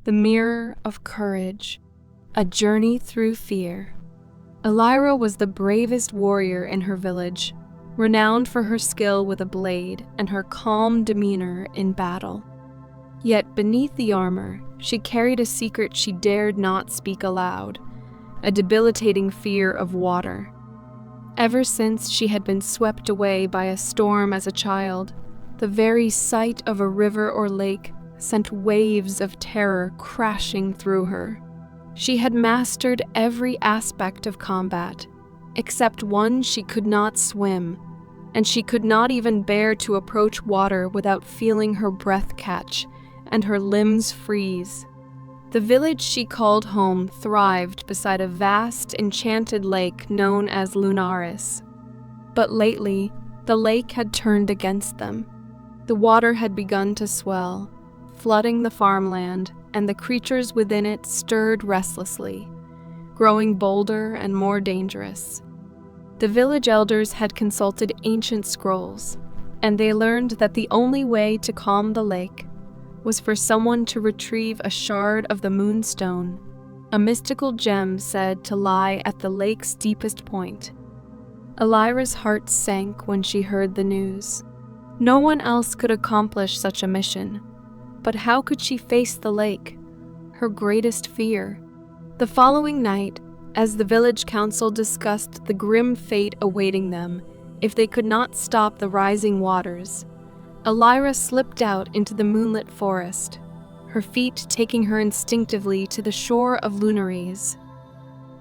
The Mirror of Courage, a journey through fear. Elyra was the bravest warrior in her village, renowned for her skill with a blade and her calm demeanor in battle. Yet beneath the armor, she carried a secret she dared not speak aloud, a debilitating fear of water. Ever since she had been swept away by a storm as a child, the very sight of a river or lake sent waves of terror crashing through her. She had mastered every aspect of combat, except one: she could not swim, and she could not even bear to approach water without feeling her breath catch and her limbs freeze. The village she called home thrived beside a vast, enchanted lake known as Lunaris. But lately, the lake had turned against them. The water had begun to swell, flooding the farmland, and the creatures within it stirred restlessly, growing bolder and more dangerous. The village elders had consulted ancient scrolls, and they learned that the only way to calm the lake was for someone to retrieve a shard of the moonstone, a mystical gem said to lie at the lake's deepest point. Elyra's heart sank when she heard the news. No one else could accomplish such a mission, but how could she face the lake, her greatest fear? The following night, as the village council discussed the grim fate awaiting them if they could not stop the rising waters, Elyra slipped out into the moonlit forest, her feet taking her instinctively to the shore of Lunaris.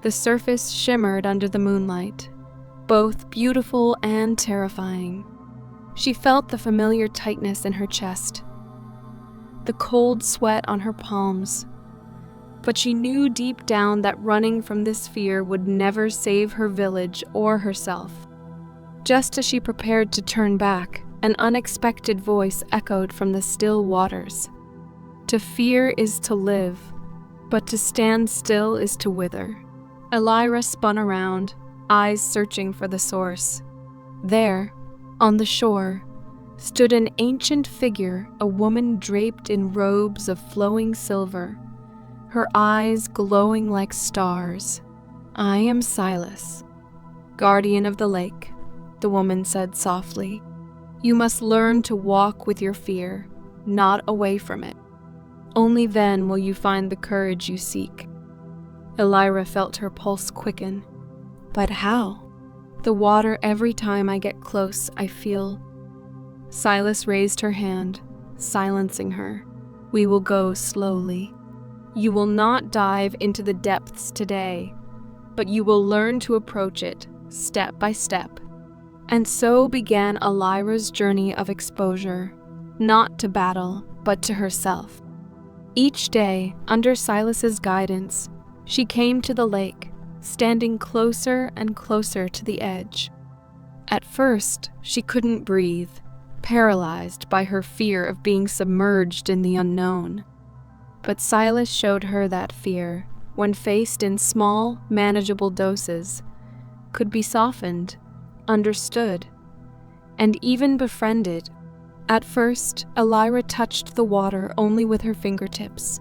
The surface shimmered under the moonlight, both beautiful and terrifying. She felt the familiar tightness in her chest, the cold sweat on her palms, but she knew deep down that running from this fear would never save her village or herself. Just as she prepared to turn back, an unexpected voice echoed from the still waters. To fear is to live, but to stand still is to wither. Elyra spun around, eyes searching for the source. There, on the shore, stood an ancient figure, a woman draped in robes of flowing silver, her eyes glowing like stars. "I am Silas, guardian of the lake," the woman said softly. "You must learn to walk with your fear, not away from it. Only then will you find the courage you seek." Elyra felt her pulse quicken. "But how?" "The water, every time I get close, I feel..." Silas raised her hand, silencing her. "We will go slowly. You will not dive into the depths today, but you will learn to approach it, step by step." And so began Elyra's journey of exposure, not to battle, but to herself. Each day, under Silas's guidance, she came to the lake, standing closer and closer to the edge. At first, she couldn't breathe, paralyzed by her fear of being submerged in the unknown. But Silas showed her that fear, when faced in small, manageable doses, could be softened, understood, and even befriended. At first, Elyra touched the water only with her fingertips.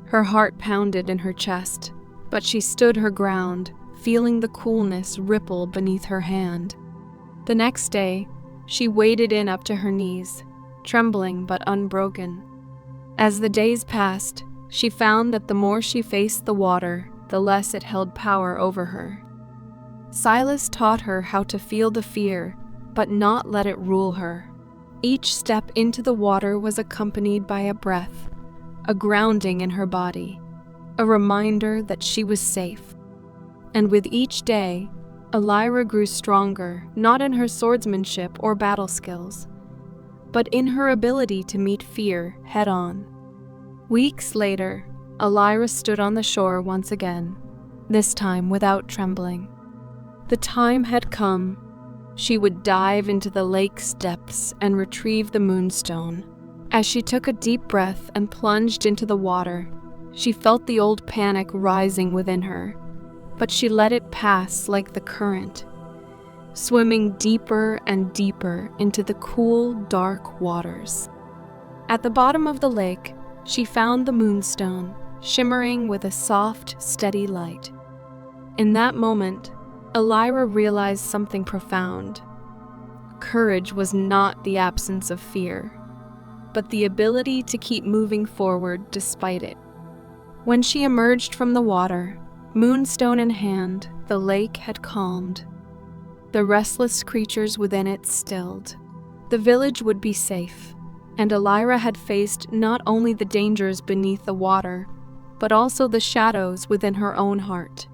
Her heart pounded in her chest, but she stood her ground, feeling the coolness ripple beneath her hand. The next day, she waded in up to her knees, trembling but unbroken. As the days passed, she found that the more she faced the water, the less it held power over her. Silas taught her how to feel the fear, but not let it rule her. Each step into the water was accompanied by a breath, a grounding in her body, a reminder that she was safe. And with each day, Elyra grew stronger, not in her swordsmanship or battle skills, but in her ability to meet fear head-on. Weeks later, Elyra stood on the shore once again, this time without trembling. The time had come. She would dive into the lake's depths and retrieve the moonstone. As she took a deep breath and plunged into the water, she felt the old panic rising within her, but she let it pass like the current, swimming deeper and deeper into the cool, dark waters. At the bottom of the lake, She found the moonstone, shimmering with a soft, steady light. In that moment, Elyra realized something profound. Courage was not the absence of fear, but the ability to keep moving forward despite it. When she emerged from the water, moonstone in hand, the lake had calmed. The restless creatures within it stilled. The village would be safe, and Elyra had faced not only the dangers beneath the water, but also the shadows within her own heart.